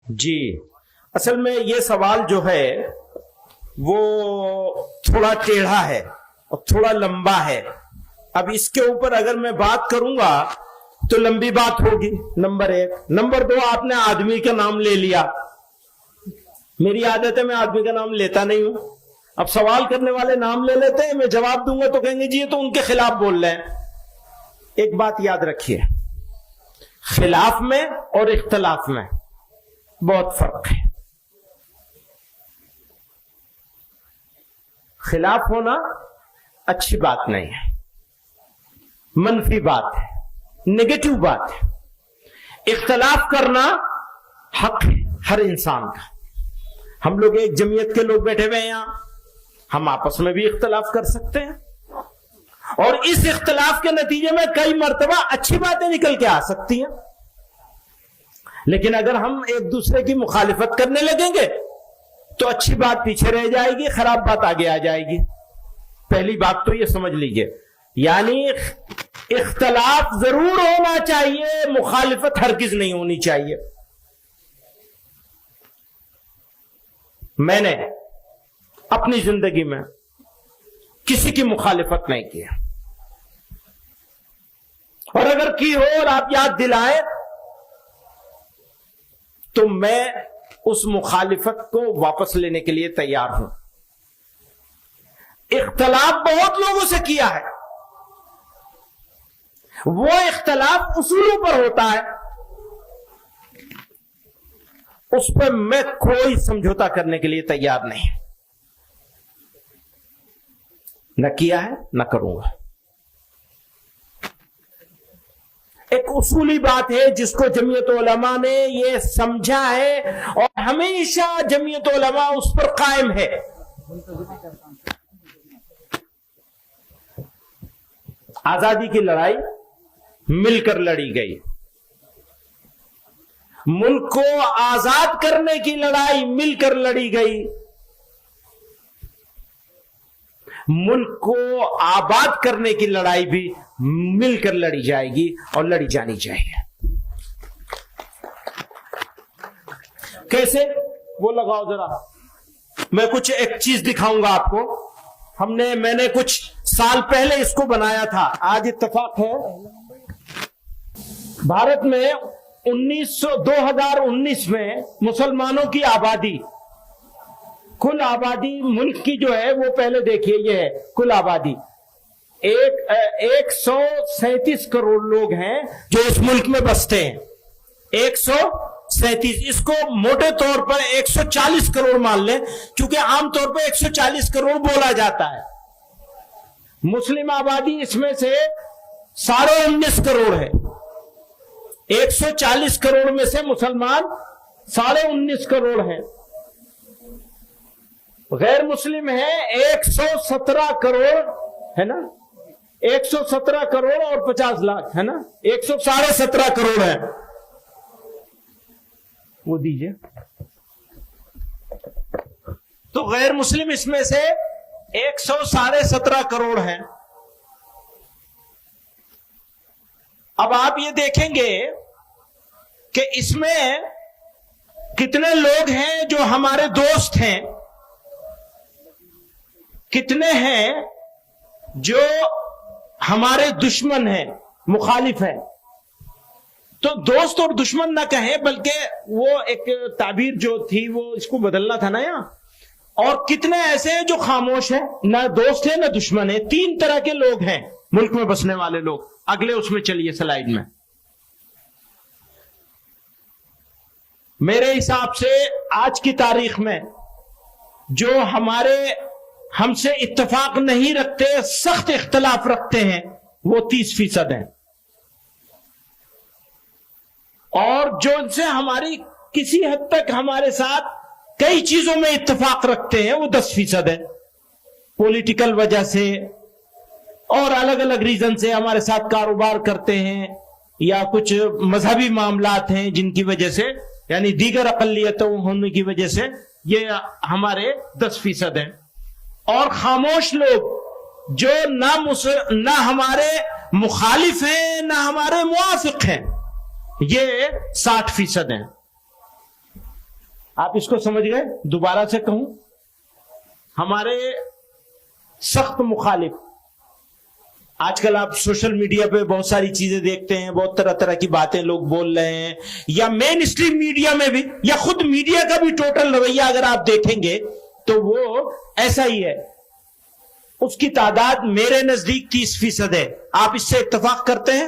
جی اصل میں یہ سوال جو ہے وہ تھوڑا ٹیڑھا ہے اور تھوڑا لمبا ہے. اب اس کے اوپر اگر میں بات کروں گا تو لمبی بات ہوگی. نمبر ایک. نمبر دو، آپ نے آدمی کا نام لے لیا. میری عادت ہے میں آدمی کا نام لیتا نہیں ہوں. اب سوال کرنے والے نام لے لیتے ہیں، میں جواب دوں گا تو کہیں گے جی یہ تو ان کے خلاف بول رہے ہیں. ایک بات یاد رکھیے، خلاف میں اور اختلاف میں بہت فرق ہے. خلاف ہونا اچھی بات نہیں ہے، منفی بات ہے، نیگیٹو بات ہے. اختلاف کرنا حق ہے ہر انسان کا. ہم لوگ ایک جمعیت کے لوگ بیٹھے ہوئے ہیں یہاں، ہم آپس میں بھی اختلاف کر سکتے ہیں اور اس اختلاف کے نتیجے میں کئی مرتبہ اچھی باتیں نکل کے آ سکتی ہیں. لیکن اگر ہم ایک دوسرے کی مخالفت کرنے لگیں گے تو اچھی بات پیچھے رہ جائے گی، خراب بات آگے آ جائے گی. پہلی بات تو یہ سمجھ لیجئے، یعنی اختلاف ضرور ہونا چاہیے، مخالفت ہرگز نہیں ہونی چاہیے. میں نے اپنی زندگی میں کسی کی مخالفت نہیں کی، اور اگر کی ہو اور آپ یاد دلائیں تو میں اس مخالفت کو واپس لینے کے لیے تیار ہوں. اختلاف بہت لوگوں سے کیا ہے، وہ اختلاف اصولوں پر ہوتا ہے، اس پہ میں کوئی سمجھوتا کرنے کے لیے تیار نہیں. نہ کیا ہے نہ کروں گا. ایک اصولی بات ہے جس کو جمعیت علماء نے یہ سمجھا ہے اور ہمیشہ جمعیت علماء اس پر قائم ہے. آزادی کی لڑائی مل کر لڑی گئی، ملک کو آزاد کرنے کی لڑائی مل کر لڑی گئی، ملک کو آباد کرنے کی لڑائی بھی مل کر لڑی جائے گی اور لڑی جانی چاہیے. کیسے؟ وہ لگاؤ ذرا، میں کچھ ایک چیز دکھاؤں گا آپ کو. میں نے کچھ سال پہلے اس کو بنایا تھا. آج اتفاق ہے بھارت میں 2019 میں مسلمانوں کی آبادی، کل آبادی ملک کی جو ہے وہ پہلے دیکھیے، یہ ہے کل آبادی 137 کروڑ لوگ ہیں جو اس ملک میں بستے ہیں. 137، اس کو موٹے طور پر 140 کروڑ مان لیں کیونکہ عام طور پر 140 کروڑ بولا جاتا ہے. مسلم آبادی اس میں سے 19.5 کروڑ ہے. 140 کروڑ میں سے مسلمان 19.5 کروڑ ہیں. غیر مسلم ہے 117 کروڑ ہے نا، 117 کروڑ اور 50 لاکھ ہے نا، 117.5 کروڑ ہے. وہ دیجئے. تو غیر مسلم اس میں سے 117.5 کروڑ ہیں. اب آپ یہ دیکھیں گے کہ اس میں کتنے لوگ ہیں جو ہمارے دوست ہیں، کتنے ہیں جو ہمارے دشمن ہیں، مخالف ہیں. تو دوست اور دشمن نہ کہیں بلکہ وہ ایک تعبیر جو تھی وہ اس کو بدلنا تھا نا یہاں. اور کتنے ایسے ہیں جو خاموش ہیں، نہ دوست ہیں نہ دشمن ہیں. 3 طرح کے لوگ ہیں ملک میں بسنے والے لوگ. اگلے اس میں چلیے سلائیڈ میں. میرے حساب سے آج کی تاریخ میں جو ہم سے اتفاق نہیں رکھتے، سخت اختلاف رکھتے ہیں، وہ 30% ہیں. اور جو ان سے ہماری کسی حد تک ہمارے ساتھ کئی چیزوں میں اتفاق رکھتے ہیں، وہ 10% ہے. پولیٹیکل وجہ سے اور الگ الگ ریزن سے ہمارے ساتھ کاروبار کرتے ہیں، یا کچھ مذہبی معاملات ہیں جن کی وجہ سے، یعنی دیگر اقلیتوں ہونے کی وجہ سے یہ ہمارے 10% ہیں. اور خاموش لوگ جو نہ ہمارے مخالف ہیں نہ ہمارے موافق ہیں، یہ 60% ہیں. آپ اس کو سمجھ گئے؟ دوبارہ سے کہوں، ہمارے سخت مخالف، آج کل آپ سوشل میڈیا پہ بہت ساری چیزیں دیکھتے ہیں، بہت طرح طرح کی باتیں لوگ بول رہے ہیں، یا مین اسٹریم میڈیا میں بھی، یا خود میڈیا کا بھی ٹوٹل رویہ اگر آپ دیکھیں گے تو وہ ایسا ہی ہے. اس کی تعداد میرے نزدیک 30% ہے. آپ اس سے اتفاق کرتے ہیں؟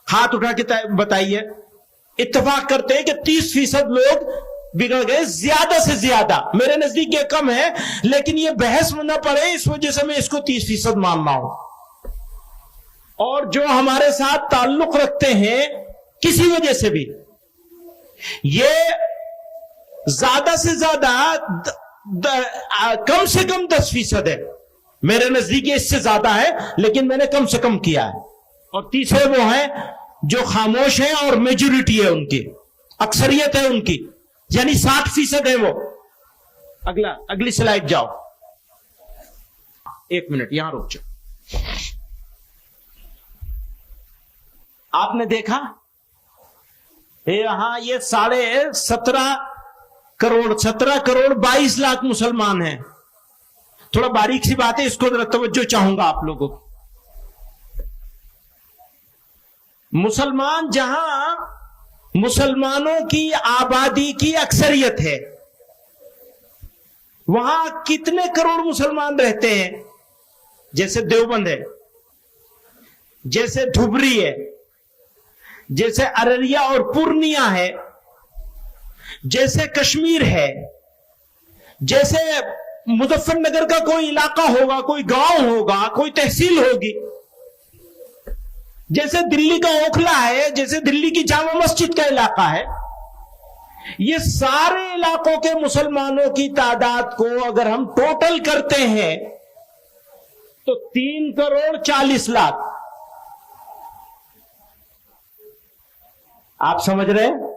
ہاتھ اٹھا کے بتائیے. اتفاق کرتے ہیں کہ 30% لوگ بگڑ گئے. زیادہ سے زیادہ میرے نزدیک یہ کم ہے، لیکن یہ بحث میں نہ پڑے اس وجہ سے میں اس کو 30% مان رہا ہوں. اور جو ہمارے ساتھ تعلق رکھتے ہیں کسی وجہ سے بھی، یہ زیادہ سے زیادہ کم سے کم 10% ہے. میرے نزدیک اس سے زیادہ ہے، لیکن میں نے کم سے کم کیا ہے. اور تیسرے وہ ہیں جو خاموش ہیں اور میجورٹی ہے ان کی، اکثریت ہے ان کی، یعنی 60% ہے وہ. اگلی سلائیڈ جاؤ. 1 منٹ یہاں رک جاؤ. آپ نے دیکھا یہاں یہ 17.5 کروڑ 17 کروڑ 22 لاکھ مسلمان ہیں. تھوڑا باریک سی بات ہے، اس کو ذرا توجہ چاہوں گا آپ لوگوں کو. مسلمان جہاں مسلمانوں کی آبادی کی اکثریت ہے، وہاں کتنے کروڑ مسلمان رہتے ہیں؟ جیسے دیوبند ہے، جیسے دھبری ہے، جیسے ارریا اور پورنیا ہے، جیسے کشمیر ہے، جیسے مظفر نگر کا کوئی علاقہ ہوگا، کوئی گاؤں ہوگا، کوئی تحصیل ہوگی، جیسے دلی کا اوکھلا ہے، جیسے دلی کی جامع مسجد کا علاقہ ہے. یہ سارے علاقوں کے مسلمانوں کی تعداد کو اگر ہم ٹوٹل کرتے ہیں تو 3 کروڑ 40 لاکھ. آپ سمجھ رہے ہیں؟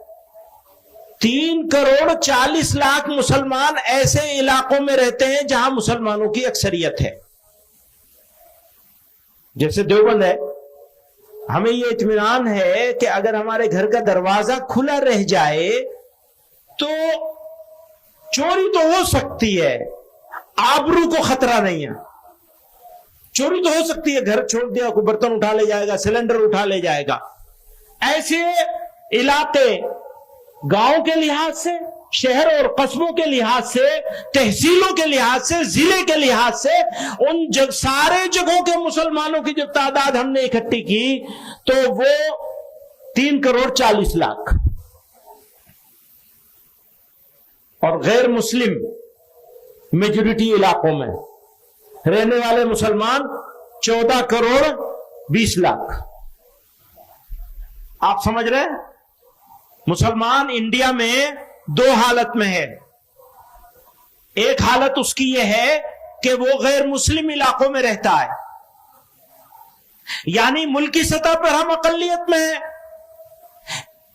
3 کروڑ 40 لاکھ مسلمان ایسے علاقوں میں رہتے ہیں جہاں مسلمانوں کی اکثریت ہے. جیسے دیوبند ہے، ہمیں یہ اطمینان ہے کہ اگر ہمارے گھر کا دروازہ کھلا رہ جائے تو چوری تو ہو سکتی ہے، آبرو کو خطرہ نہیں ہے. چوری تو ہو سکتی ہے، گھر چھوڑ دیا کوئی برتن اٹھا لے جائے گا، سلنڈر اٹھا لے جائے گا. ایسے علاقے گاؤں کے لحاظ سے، شہر اور قصبوں کے لحاظ سے، تحصیلوں کے لحاظ سے، ضلع کے لحاظ سے، ان سارے جگہوں کے مسلمانوں کی جو تعداد ہم نے اکٹھی کی تو وہ 3 کروڑ 40 لاکھ. اور غیر مسلم میجورٹی علاقوں میں رہنے والے مسلمان 14 کروڑ 20 لاکھ. آپ سمجھ رہے ہیں؟ مسلمان انڈیا میں 2 حالت میں ہے. ایک حالت اس کی یہ ہے کہ وہ غیر مسلم علاقوں میں رہتا ہے، یعنی ملکی سطح پر ہم اقلیت میں ہیں،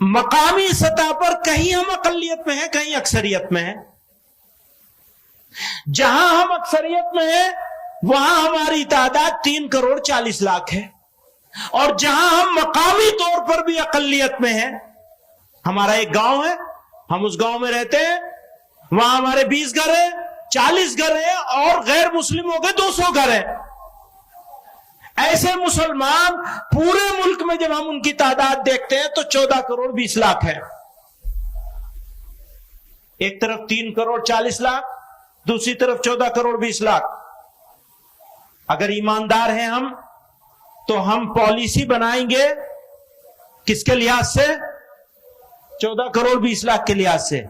مقامی سطح پر کہیں ہم اقلیت میں ہیں، کہیں اکثریت میں ہیں. جہاں ہم اکثریت میں ہیں وہاں ہماری تعداد 3 کروڑ 40 لاکھ ہے. اور جہاں ہم مقامی طور پر بھی اقلیت میں ہیں، ہمارا ایک گاؤں ہے، ہم اس گاؤں میں رہتے ہیں، وہاں ہمارے 20 گھر ہیں، 40 گھر ہیں، اور غیر مسلموں کے 200 گھر ہیں. ایسے مسلمان پورے ملک میں جب ہم ان کی تعداد دیکھتے ہیں تو 14 کروڑ 20 لاکھ ہے. ایک طرف 3 کروڑ 40 لاکھ، دوسری طرف 14 کروڑ 20 لاکھ. اگر ایماندار ہیں ہم تو ہم پالیسی بنائیں گے کس کے لحاظ سے؟ 14 کروڑ 20 لاکھ کے لحاظ سے،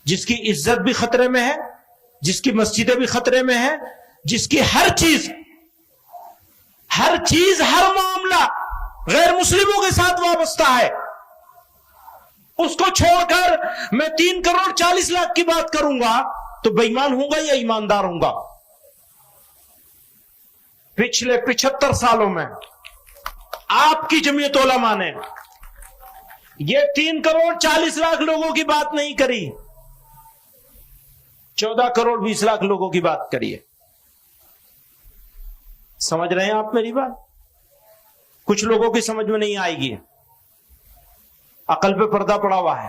جس کی عزت بھی خطرے میں ہے، جس کی مسجدیں بھی خطرے میں ہیں، جس کی ہر چیز ہر معاملہ غیر مسلموں کے ساتھ وابستہ ہے. اس کو چھوڑ کر میں 3 کروڑ 40 لاکھ کی بات کروں گا تو بے ایمان ہوں گا یا ایماندار ہوں گا؟ پچھلے 75 سالوں میں آپ کی جمعیت علماء نے یہ 3 کروڑ 40 لاکھ لوگوں کی بات نہیں کری، 14 کروڑ 20 لاکھ لوگوں کی بات کریے. سمجھ رہے ہیں آپ میری بات؟ کچھ لوگوں کی سمجھ میں نہیں آئے گی، عقل پہ پردہ پڑا ہوا ہے.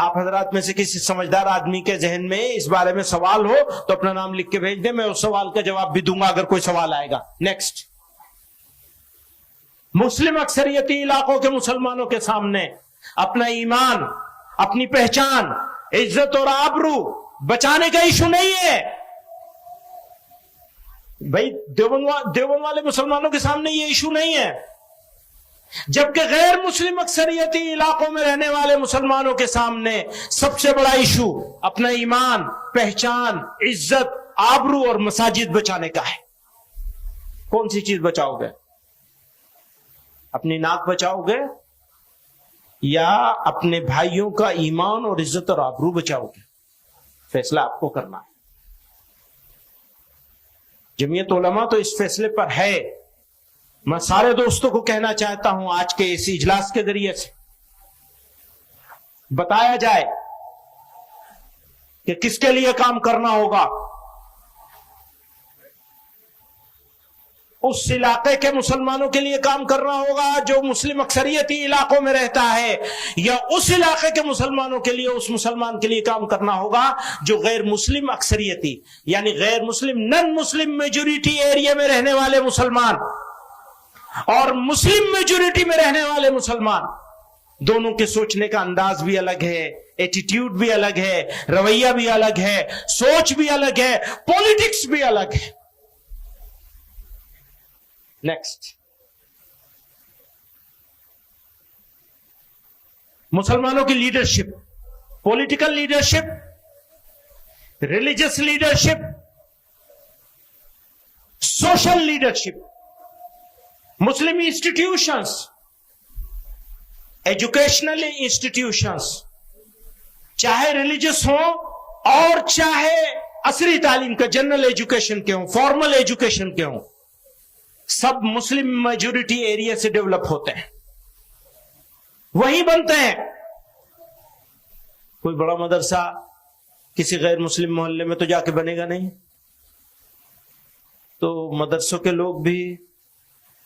آپ حضرات میں سے کسی سمجھدار آدمی کے ذہن میں اس بارے میں سوال ہو تو اپنا نام لکھ کے بھیج دیں، میں اس سوال کا جواب بھی دوں گا اگر کوئی سوال آئے گا۔ نیکسٹ، مسلم اکثریتی علاقوں کے مسلمانوں کے سامنے اپنا ایمان، اپنی پہچان، عزت اور آبرو بچانے کا ایشو نہیں ہے۔ بھائی دیوبند والے مسلمانوں کے سامنے یہ ایشو نہیں ہے، جبکہ غیر مسلم اکثریتی علاقوں میں رہنے والے مسلمانوں کے سامنے سب سے بڑا ایشو اپنا ایمان، پہچان، عزت، آبرو اور مساجد بچانے کا ہے۔ کون سی چیز بچاؤ گے؟ اپنی ناک بچاؤ گے یا اپنے بھائیوں کا ایمان اور عزت اور آبرو بچاؤ گے؟ فیصلہ آپ کو کرنا ہے۔ جمعیت علماء تو اس فیصلے پر ہے۔ میں سارے دوستوں کو کہنا چاہتا ہوں آج کے اس اجلاس کے ذریعے سے بتایا جائے کہ کس کے لیے کام کرنا ہوگا۔ اس علاقے کے مسلمانوں کے لیے کام کرنا ہوگا جو مسلم اکثریتی علاقوں میں رہتا ہے، یا اس علاقے کے مسلمانوں کے لیے اس مسلمان کے لیے کام کرنا ہوگا جو غیر مسلم اکثریتی یعنی غیر مسلم نن مسلم میجورٹی ایریا میں رہنے والے مسلمان اور مسلم میجورٹی میں رہنے والے مسلمان، دونوں کے سوچنے کا انداز بھی الگ ہے، ایٹیٹیوڈ بھی الگ ہے، رویہ بھی الگ ہے، سوچ بھی الگ ہے، پولیٹکس بھی الگ ہے۔ نیکسٹ، مسلمانوں کی leadership, political leadership, religious leadership, social leadership, مسلم انسٹیٹیوشنز، ایجوکیشنل انسٹیٹیوشنز، چاہے ریلیجس ہوں اور چاہے عصری تعلیم کا جنرل ایجوکیشن کے ہوں، فارمل ایجوکیشن کے ہوں، سب مسلم میجورٹی ایریا سے ڈیولپ ہوتے ہیں، وہی بنتے ہیں۔ کوئی بڑا مدرسہ کسی غیر مسلم محلے میں تو جا کے بنے گا نہیں، تو مدرسوں کے لوگ بھی،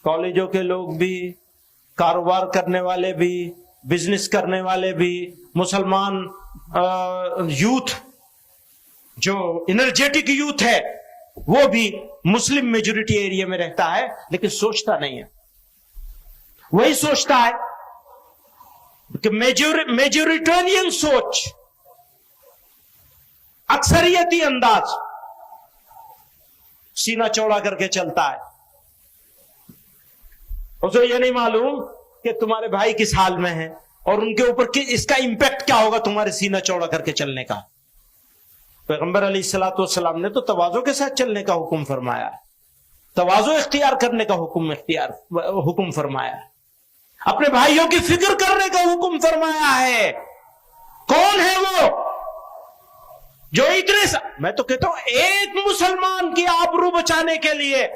کالجوں کے لوگ بھی، کاروبار کرنے والے بھی، بزنس کرنے والے بھی، مسلمان یوتھ جو انرجیٹک یوتھ ہے وہ بھی مسلم میجورٹی ایریا میں رہتا ہے، لیکن سوچتا نہیں ہے۔ وہی سوچتا ہے کہ میجورٹینین سوچ، اکثریتی انداز، سینہ چوڑا کر کے چلتا ہے۔ اسے یہ نہیں معلوم کہ تمہارے بھائی کس حال میں ہیں اور ان کے اوپر اس کا امپیکٹ کیا ہوگا تمہارے سینہ چوڑا کر کے چلنے کا۔ پیغمبر علیہ الصلوۃ والسلام نے تو تواضع کے ساتھ چلنے کا حکم فرمایا ہے، تواضع اختیار کرنے کا حکم فرمایا ہے، اپنے بھائیوں کی فکر کرنے کا حکم فرمایا ہے۔ کون ہے وہ جو اتنے میں تو کہتا ہوں ایک مسلمان کی آبرو بچانے کے لیے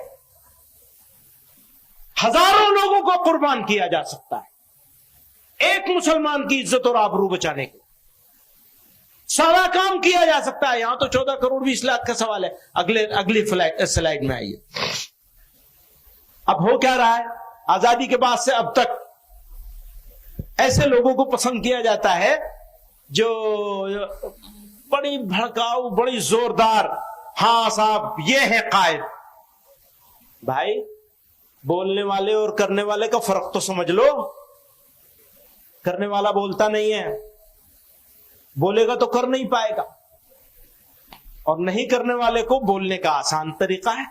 ہزاروں لوگوں کو قربان کیا جا سکتا ہے۔ ایک مسلمان کی عزت اور آبرو بچانے کے سارا کام کیا جا سکتا ہے۔ یہاں تو 14 کروڑ 20 لاکھ کا سوال ہے، اگلی سلائیڈ میں آئیے۔ اب ہو کیا رہا ہے؟ آزادی کے بعد سے اب تک ایسے لوگوں کو پسند کیا جاتا ہے جو بڑی بھڑکاؤ، بڑی زوردار، ہاں صاحب یہ ہے قائد۔ بھائی بولنے والے اور کرنے والے کا فرق تو سمجھ لو۔ کرنے والا بولتا نہیں ہے، بولے گا تو کر نہیں پائے گا، اور نہیں کرنے والے کو بولنے کا آسان طریقہ ہے۔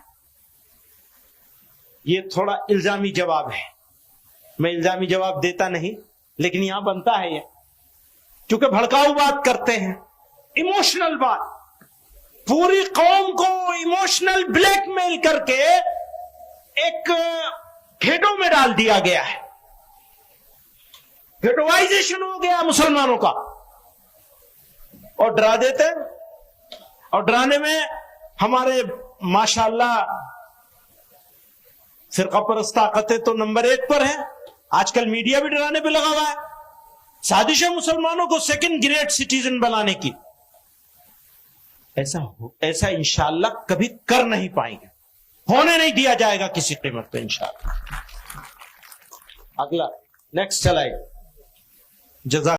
یہ تھوڑا الزامی جواب ہے، میں الزامی جواب دیتا نہیں، لیکن یہاں بنتا ہے یہ، کیونکہ بھڑکاؤ بات کرتے ہیں، ایموشنل بات، پوری قوم کو ایموشنل بلیک میل کر کے ایک گھیٹوں میں ڈال دیا گیا ہے، گھیٹوائزیشن ہو گیا مسلمانوں کا، اور ڈرا دیتے ہیں۔ اور ڈرانے میں ہمارے ماشاءاللہ فرقہ پرست طاقتیں تو نمبر 1 پر ہیں۔ آج کل میڈیا بھی ڈرانے پہ لگا ہوا ہے، سازش ہے مسلمانوں کو سیکنڈ گریڈ سٹیزن بنانے کی۔ ایسا انشاءاللہ کبھی کر نہیں پائیں گے، ہونے نہیں دیا جائے گا کسی قیمت پہ انشاءاللہ۔ اگلا نیکسٹ چلائے، جزاک